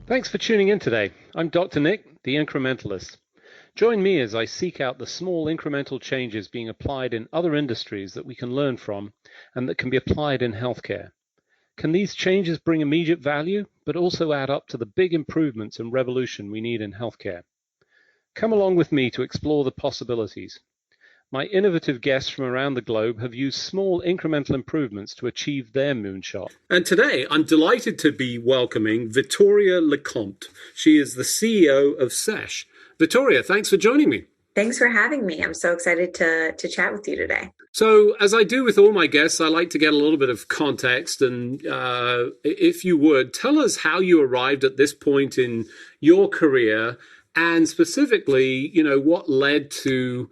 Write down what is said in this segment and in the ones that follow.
Thanks for tuning in today. I'm Dr. Nick, the Incrementalist. Join me as I seek out the small incremental changes being applied in other industries that we can learn from and that can be applied in healthcare. Can these changes bring immediate value, but also add up to the big improvements and revolution we need in healthcare? Come along with me to explore the possibilities. My innovative guests from around the globe have used small incremental improvements to achieve their moonshot. And today, I'm delighted to be welcoming Vittoria Lecomte. She is the CEO of Sesh. Vittoria, thanks for joining me. Thanks for having me. I'm so excited to chat with you today. So, as I do with all my guests, I like to get a little bit of context. And if you would, tell us how you arrived at this point in your career, and specifically, what led to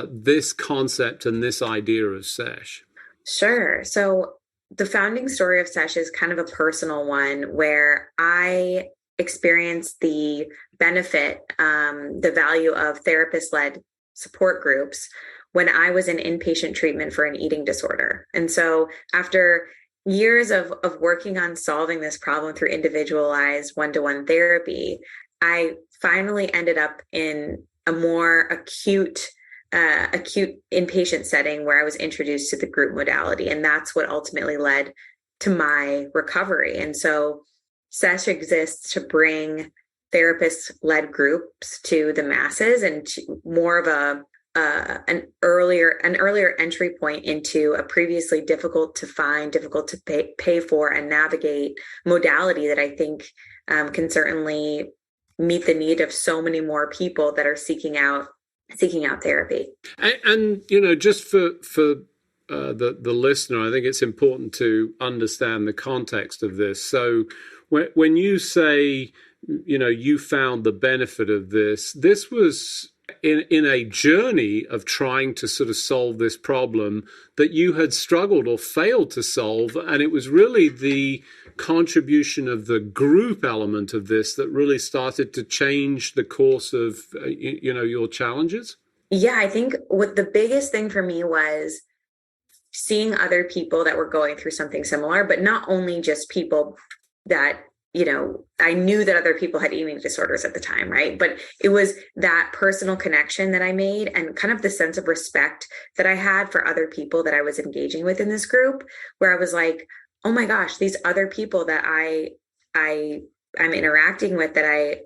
this concept and this idea of Sesh. Sure. So the founding story of Sesh is kind of a personal one where I experienced the benefit, the value of therapist-led support groups when I was in inpatient treatment for an eating disorder. And so after years of working on solving this problem through individualized one-to-one therapy, I finally ended up in a more acute inpatient setting where I was introduced to the group modality. And that's what ultimately led to my recovery. And so Sesh exists to bring therapist-led groups to the masses and to more of an earlier entry point into a previously difficult to find, difficult to pay for and navigate modality that I think can certainly meet the need of so many more people that are seeking out therapy. And just for the listener, I think it's important to understand the context of this. So when you say, you found the benefit of this was in a journey of trying to sort of solve this problem that you had struggled or failed to solve. And it was really the contribution of the group element of this that really started to change the course of, your challenges? Yeah, I think what the biggest thing for me was seeing other people that were going through something similar, but not only just people that I knew that other people had eating disorders at the time, right? But it was that personal connection that I made and kind of the sense of respect that I had for other people that I was engaging with in this group, where I was like, oh my gosh, these other people that I'm interacting with that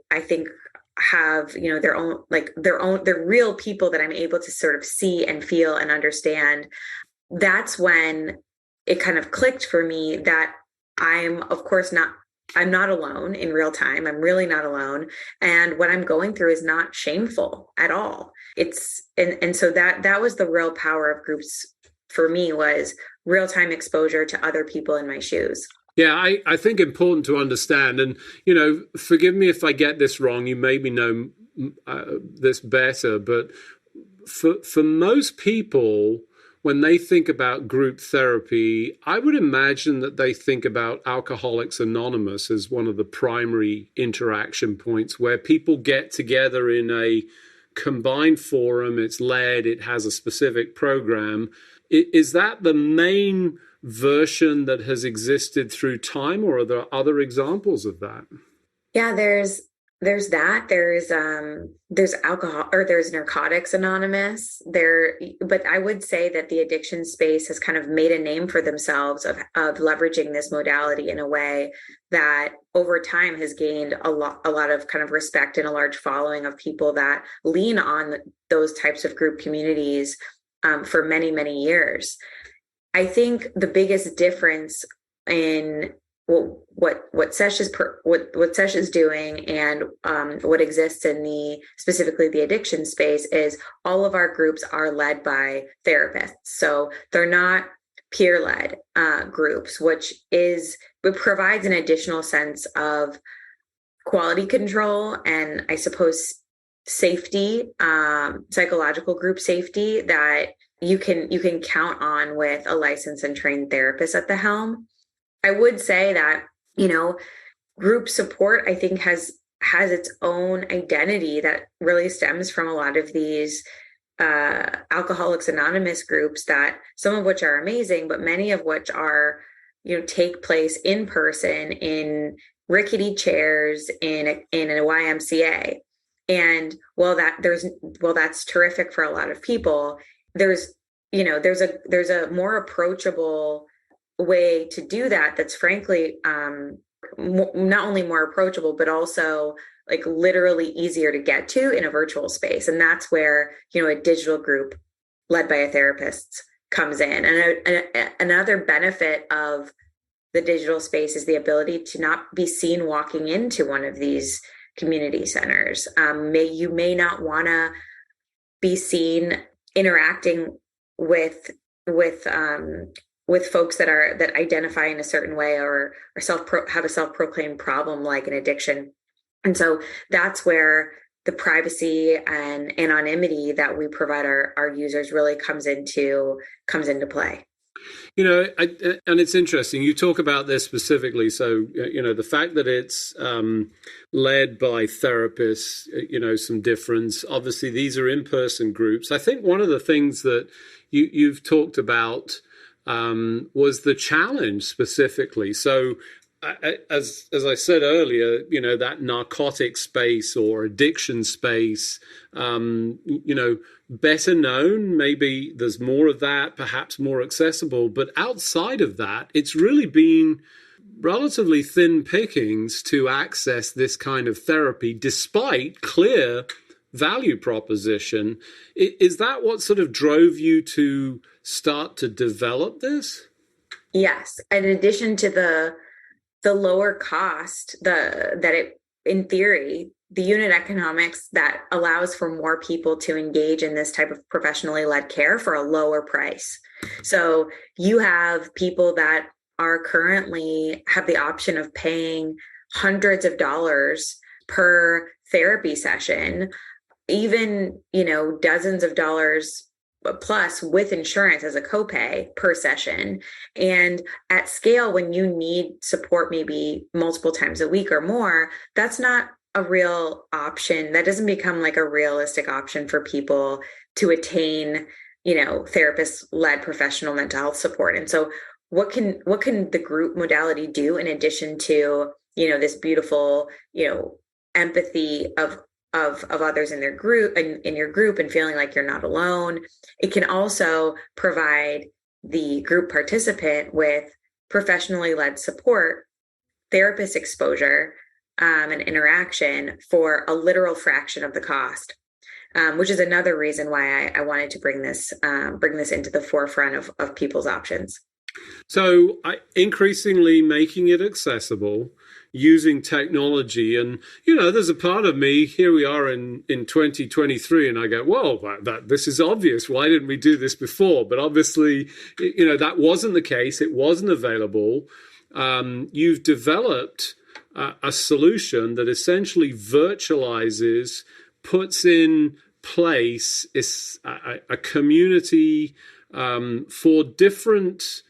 I think have, they're real people that I'm able to sort of see and feel and understand. That's when it kind of clicked for me that I'm not alone in real time. I'm really not alone. And what I'm going through is not shameful at all. And so that was the real power of groups for me, was real time exposure to other people in my shoes. Yeah, I think important to understand. And, forgive me if I get this wrong. You maybe know this better. But for most people, when they think about group therapy, I would imagine that they think about Alcoholics Anonymous as one of the primary interaction points where people get together in a combined forum. It's led, it has a specific program. Is that the main version that has existed through time, or are there other examples of that? Yeah, there's that. There's alcohol, or there's Narcotics Anonymous there, but I would say that the addiction space has kind of made a name for themselves of leveraging this modality in a way that over time has gained a lot of kind of respect and a large following of people that lean on those types of group communities for many, many years. I think the biggest difference in what Sesh is doing and what exists in specifically the addiction space is all of our groups are led by therapists. So they're not peer-led groups, which provides an additional sense of quality control and I suppose safety, psychological group safety that you can count on with a licensed and trained therapist at the helm. I would say that, group support, I think, has its own identity that really stems from a lot of these Alcoholics Anonymous groups, that some of which are amazing, but many of which are, take place in person in rickety chairs in a YMCA. And that's terrific for a lot of people. There's there's a more approachable way to do that. That's frankly not only more approachable, but also like literally easier to get to in a virtual space. And that's where, a digital group led by a therapist comes in. And another benefit of the digital space is the ability to not be seen walking into one of these community centers. You may not want to be seen interacting with folks that identify in a certain way or have a self-proclaimed problem like an addiction. And so that's where the privacy and anonymity that we provide our users really comes into play. And it's interesting. You talk about this specifically. So, the fact that it's led by therapists, some difference. Obviously, these are in-person groups. I think one of the things that you've talked about was the challenge specifically. So, as I said earlier, that narcotic space or addiction space, better known, maybe there's more of that, perhaps more accessible. But outside of that, it's really been relatively thin pickings to access this kind of therapy, despite clear value proposition. Is that what sort of drove you to start to develop this? Yes. In addition to the lower cost, in theory, the unit economics that allows for more people to engage in this type of professionally led care for a lower price. So you have people that are currently have the option of paying hundreds of dollars per therapy session, even, dozens of dollars plus with insurance as a copay per session. And at scale, when you need support maybe multiple times a week or more, that's not a real option. That doesn't become like a realistic option for people to attain, therapist-led professional mental health support. And so what can the group modality do in addition to, this beautiful, empathy of others in their group in your group and feeling like you're not alone? It can also provide the group participant with professionally led support, therapist exposure, and interaction for a literal fraction of the cost, which is another reason why I wanted to bring this into the forefront of people's options. So increasingly making it accessible, using technology. And, there's a part of me, here we are in 2023, and I go, well, this is obvious. Why didn't we do this before? But obviously, that wasn't the case. It wasn't available. You've developed a solution that essentially virtualizes, puts in place a community for different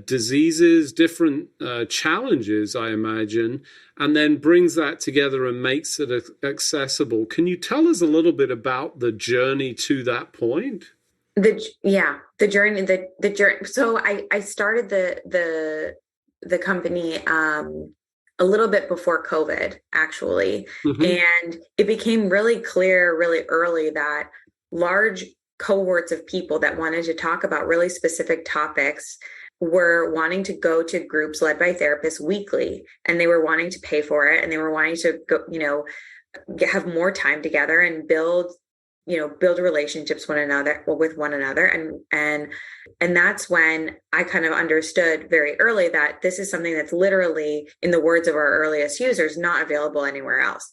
diseases, different challenges, I imagine, and then brings that together and makes it accessible. Can you tell us a little bit about the journey to that point? The journey. So I started the company a little bit before COVID, actually. Mm-hmm. And it became really clear really early that large cohorts of people that wanted to talk about really specific topics were wanting to go to groups led by therapists weekly, and they were wanting to pay for it, and they were wanting to go, have more time together and build relationships with one another. And that's when I kind of understood very early that this is something that's literally, in the words of our earliest users, not available anywhere else.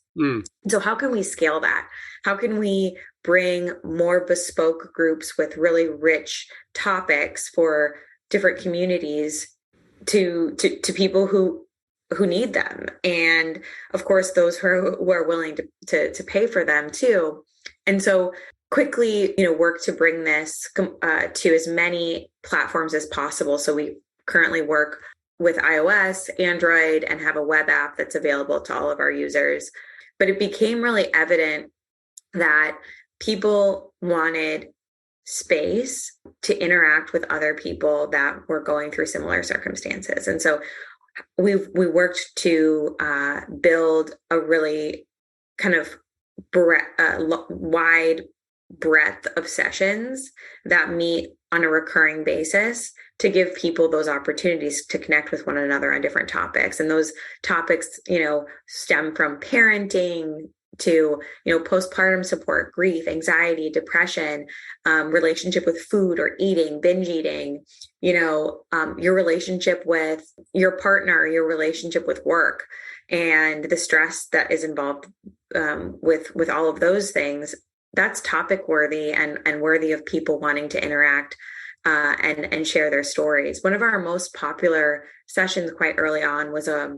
So how can we scale that? How can we bring more bespoke groups with really rich topics for different communities to people who need them, and of course those who are willing to pay for them too. And so quickly, work to bring this to as many platforms as possible. So we currently work with iOS, Android, and have a web app that's available to all of our users. But it became really evident that people wanted space to interact with other people that were going through similar circumstances. And so we worked to build a really kind of wide breadth of sessions that meet on a recurring basis to give people those opportunities to connect with one another on different topics. And those topics, stem from parenting to, postpartum support, grief, anxiety, depression, relationship with food or eating, binge eating, your relationship with your partner, your relationship with work, and the stress that is involved with all of those things. That's topic worthy and worthy of people wanting to interact and share their stories. One of our most popular sessions quite early on was a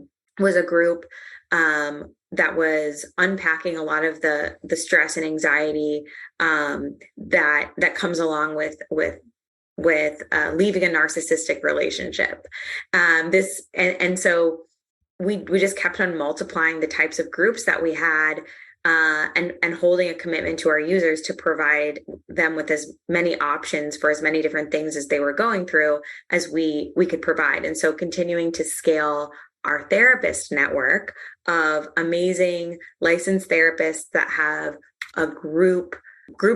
group that was unpacking a lot of the stress and anxiety that comes along with leaving a narcissistic relationship. So we just kept on multiplying the types of groups that we had. And holding a commitment to our users to provide them with as many options for as many different things as they were going through as we could provide. And so continuing to scale our therapist network of amazing licensed therapists that have a group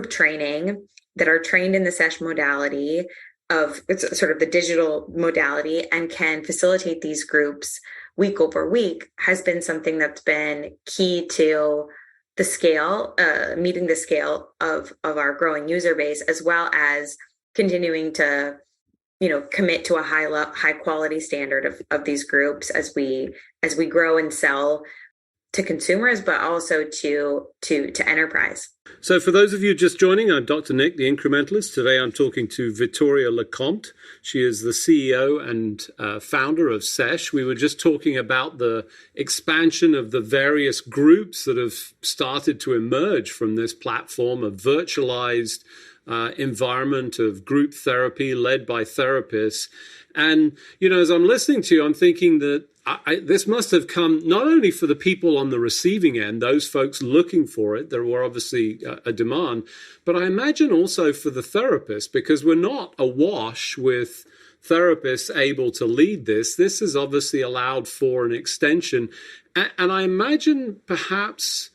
training, that are trained in the Sesh modality of it's sort of the digital modality, and can facilitate these groups week over week, has been something that's been key to the scale, meeting the scale of our growing user base, as well as continuing to, commit to a high quality standard of these groups as we grow and sell to consumers, but also to enterprise. So for those of you just joining, I'm Dr. Nick, the Incrementalist. Today I'm talking to Vittoria Lecomte. She is the CEO and founder of Sesh. We were just talking about the expansion of the various groups that have started to emerge from this platform of virtualized environment of group therapy led by therapists. And, as I'm listening to you, I'm thinking that this must have come not only for the people on the receiving end, those folks looking for it, there were obviously a demand, but I imagine also for the therapist, because we're not awash with therapists able to lead this. This has obviously allowed for an extension. And I imagine perhaps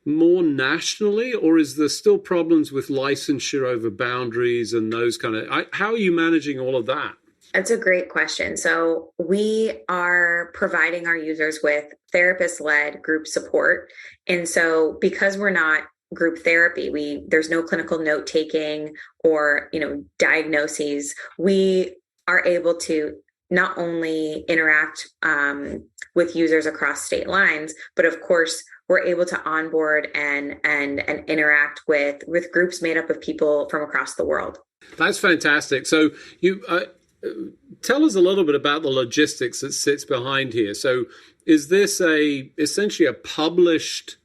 more nationally, or is there still problems with licensure over boundaries and those kind of, how are you managing all of that? That's a great question. So we are providing our users with therapist-led group support. And so because we're not group therapy, there's no clinical note taking or, diagnoses, we are able to not only interact with users across state lines, but of course, we're able to onboard and interact with groups made up of people from across the world. That's fantastic. So you tell us a little bit about the logistics that sits behind here. So is this essentially a published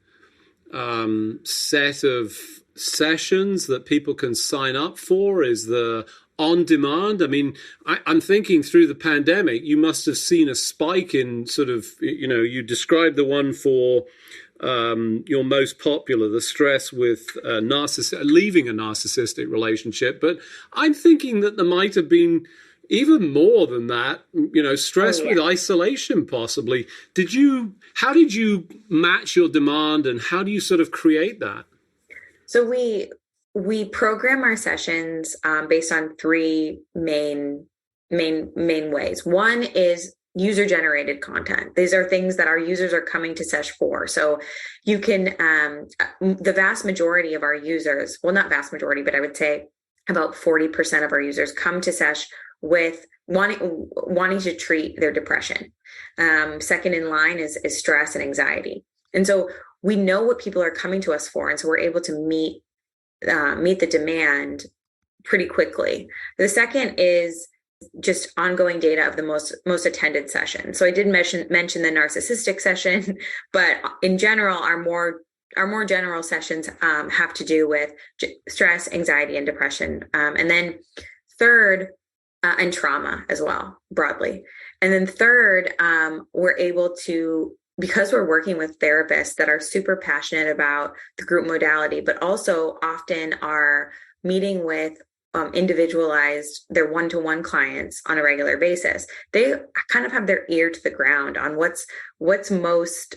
set of sessions that people can sign up for? Is the on demand? I mean, I'm thinking through the pandemic, you must have seen a spike in sort of, you described the one for your most popular, the stress with leaving a narcissistic relationship. But I'm thinking that there might have been even more than that, stress with isolation possibly. How did you match your demand, and how do you sort of create that? So we program our sessions based on three main ways. One is user generated content. These are things that our users are coming to Sesh for. So you can, the vast majority of our users, well, not vast majority, but I would say about 40% of our users come to Sesh with wanting to treat their depression. Second in line is stress and anxiety. And so we know what people are coming to us for. And so we're able to meet the demand pretty quickly. The second is just ongoing data of the most attended session. So I did mention the narcissistic session, but in general, our more general sessions have to do with stress, anxiety, and depression. And then third, and trauma as well, broadly. And then third, we're able to, because we're working with therapists that are super passionate about the group modality, but also often are meeting with individualized their one-to-one clients on a regular basis, they kind of have their ear to the ground on what's most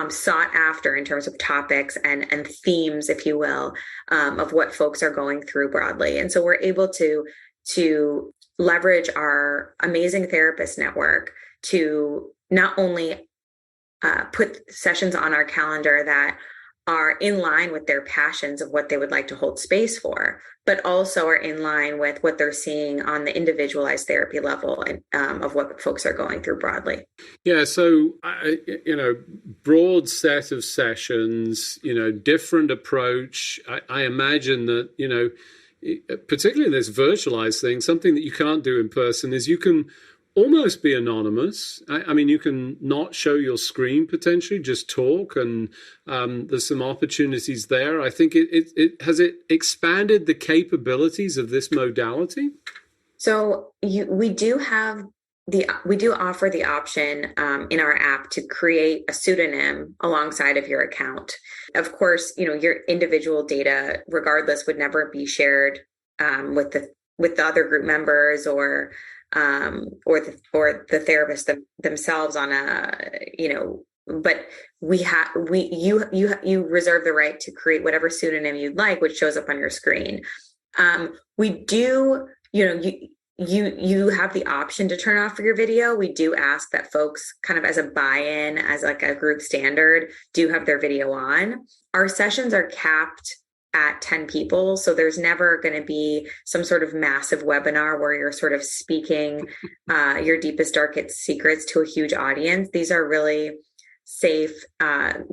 sought after in terms of topics and themes, if you will, of what folks are going through broadly. And so we're able to leverage our amazing therapist network to not only put sessions on our calendar that are in line with their passions of what they would like to hold space for, but also are in line with what they're seeing on the individualized therapy level and of what folks are going through broadly. Yeah, so, broad set of sessions, different approach. I imagine that, particularly this virtualized thing, something that you can't do in person is you can almost be anonymous. I mean, you can not show your screen potentially, just talk, and there's some opportunities there. I think it has expanded the capabilities of this modality. So we do offer the option in our app to create a pseudonym alongside of your account. Of course, your individual data, regardless, would never be shared with the other group members or the therapist themselves on but you reserve the right to create whatever pseudonym you'd like, which shows up on your screen. We do, you have the option to turn off your video. We do ask that folks kind of as a buy-in, as like a group standard, do have their video on. Our sessions are capped at 10 people. So there's never going to be some sort of massive webinar where you're sort of speaking your deepest, darkest secrets to a huge audience. These are really safe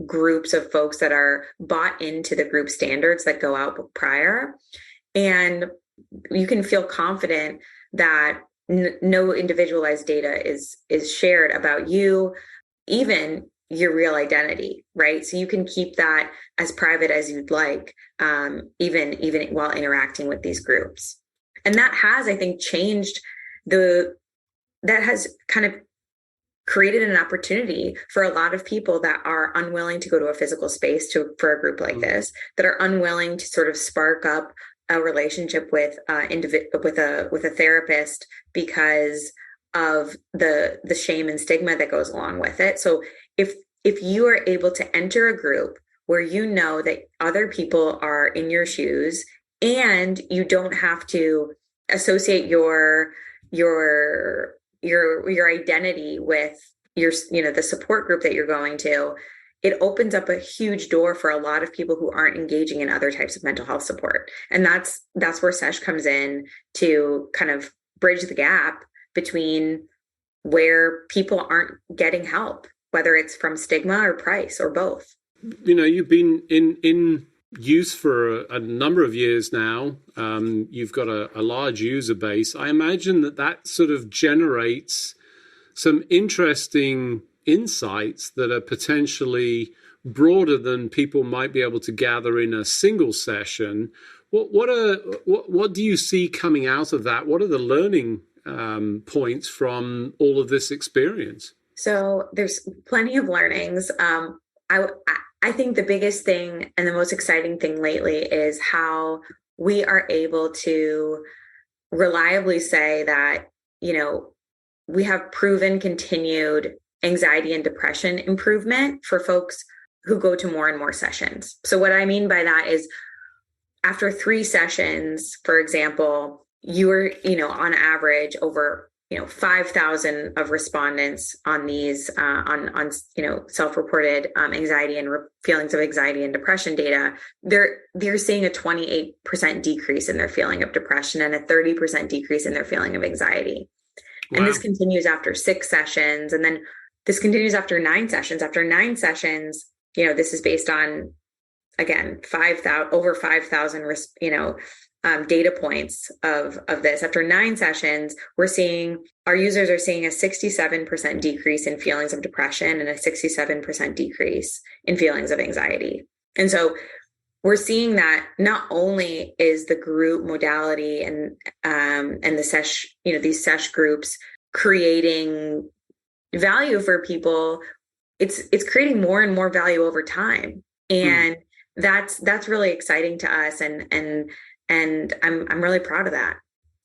groups of folks that are bought into the group standards that go out prior. And you can feel confident that no individualized data is shared about you, even your real identity, right? So you can keep that as private as you'd like, even while interacting with these groups. And that has, I think, that has kind of created an opportunity for a lot of people that are unwilling to go to a physical space for a group like this, that are unwilling to sort of spark up a relationship with a therapist because of the shame and stigma that goes along with it. So if you are able to enter a group where you know that other people are in your shoes and you don't have to associate your identity with the support group that you're going to, it opens up a huge door for a lot of people who aren't engaging in other types of mental health support. And that's where Sesh comes in to kind of bridge the gap between where people aren't getting help, whether it's from stigma or price or both. You've been in use for a number of years now. You've got a large user base. I imagine that sort of generates some interesting insights that are potentially broader than people might be able to gather in a single session. What do you see coming out of that? What are the learning points from all of this experience? So there's plenty of learnings. I think the biggest thing and the most exciting thing lately is how we are able to reliably say that, we have proven continued anxiety and depression improvement for folks who go to more and more sessions. So what I mean by that is after 3 sessions, for example, you are, on average over 5,000 of respondents on these on self-reported anxiety and feelings of anxiety and depression data. They're seeing a 28% decrease in their feeling of depression and a 30% decrease in their feeling of anxiety. Wow. And this continues after 6 sessions, and then this continues after 9 sessions. After 9 sessions, this is based on, again, over 5,000 data points of this. After 9 sessions, our users are seeing a 67% decrease in feelings of depression and a 67% decrease in feelings of anxiety. And so we're seeing that not only is the group modality and the Sesh, these Sesh groups creating value for people, it's creating more and more value over time. And that's really exciting to us. And And I'm really proud of that.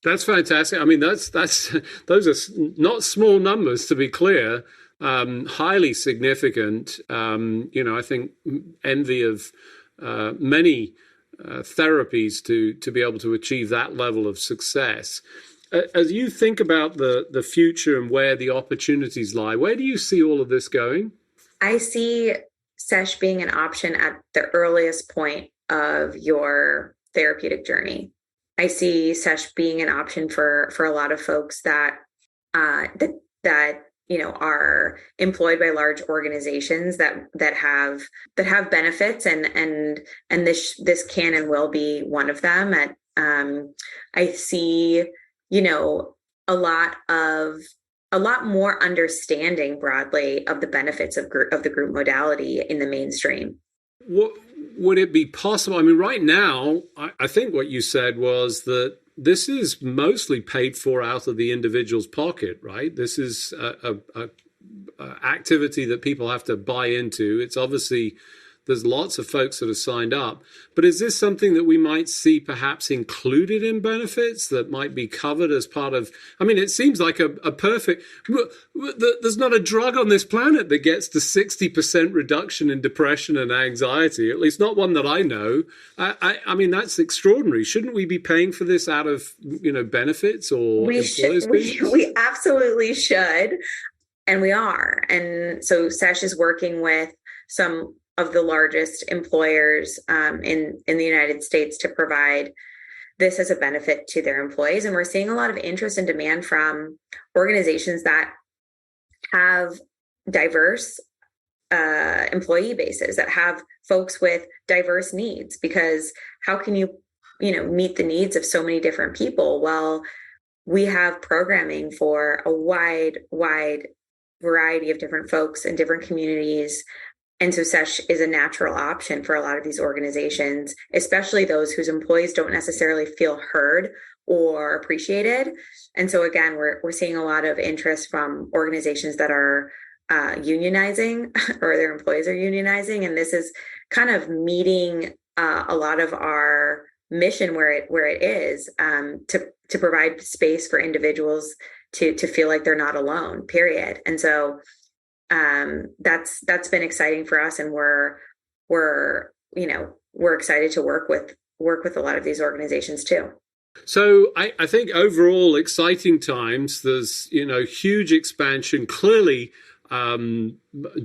That's fantastic. I mean, that's those are not small numbers, to be clear. Highly significant. I think envy of many therapies to be able to achieve that level of success. As you think about the future and where the opportunities lie, where do you see all of this going? I see Sesh being an option at the earliest point of your therapeutic journey. I see Sesh being an option for a lot of folks that are employed by large organizations that have benefits, and this can and will be one of them. I see a lot more understanding broadly of the benefits of the group modality in the mainstream. What would it be possible? I mean, right now, I think what you said was that this is mostly paid for out of the individual's pocket, right? This is a activity that people have to buy into. It's obviously, there's lots of folks that are signed up, but is this something that we might see perhaps included in benefits that might be covered as part of, I mean, it seems like a perfect, there's not a drug on this planet that gets to 60% reduction in depression and anxiety, at least not one that I know. I mean, that's extraordinary. Shouldn't we be paying for this out of, benefits or employers? We absolutely should. And we are. And so Sesh is working with some of the largest employers in the United States to provide this as a benefit to their employees. And we're seeing a lot of interest and demand from organizations that have diverse employee bases, that have folks with diverse needs, because how can you meet the needs of so many different people? Well, we have programming for a wide variety of different folks in different communities. And so Sesh is a natural option for a lot of these organizations, especially those whose employees don't necessarily feel heard or appreciated. And so again, we're seeing a lot of interest from organizations that are unionizing or their employees are unionizing. And this is kind of meeting a lot of our mission where it is to provide space for individuals to feel like they're not alone, period. And so that's been exciting for us, and we're excited to work with a lot of these organizations too. So I think overall exciting times. There's huge expansion. Clearly,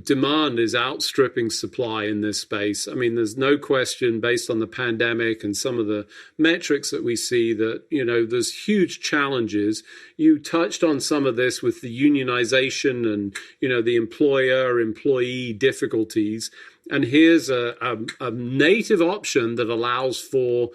demand is outstripping supply in this space. I mean, there's no question, based on the pandemic and some of the metrics that we see, that there's huge challenges. You touched on some of this with the unionization and the employer-employee difficulties. And here's a native option that allows for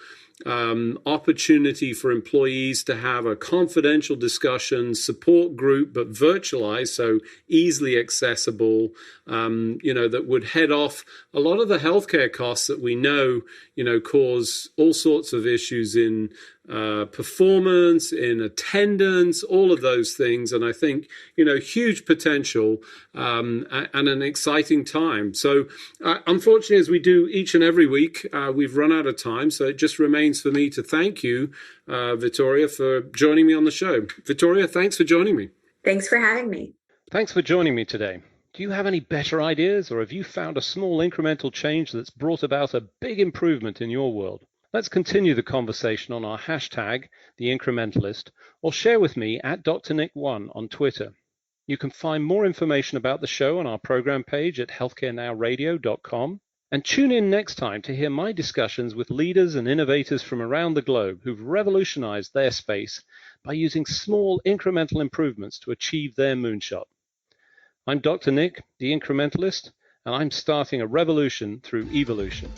opportunity for employees to have a confidential discussion, support group, but virtualized, so easily accessible, that would head off a lot of the healthcare costs that we know cause all sorts of issues in performance, in attendance, all of those things. And I think, huge potential and an exciting time. So unfortunately, as we do each and every week, we've run out of time. So it just remains for me to thank you, Vittoria, for joining me on the show. Vittoria, thanks for joining me. Thanks for having me. Thanks for joining me today. Do you have any better ideas, or have you found a small incremental change that's brought about a big improvement in your world? Let's continue the conversation on our hashtag, The Incrementalist, or share with me at DrNick1 on Twitter. You can find more information about the show on our program page at healthcarenowradio.com. And tune in next time to hear my discussions with leaders and innovators from around the globe who've revolutionized their space by using small incremental improvements to achieve their moonshot. I'm Dr. Nick, the Incrementalist, and I'm starting a revolution through evolution.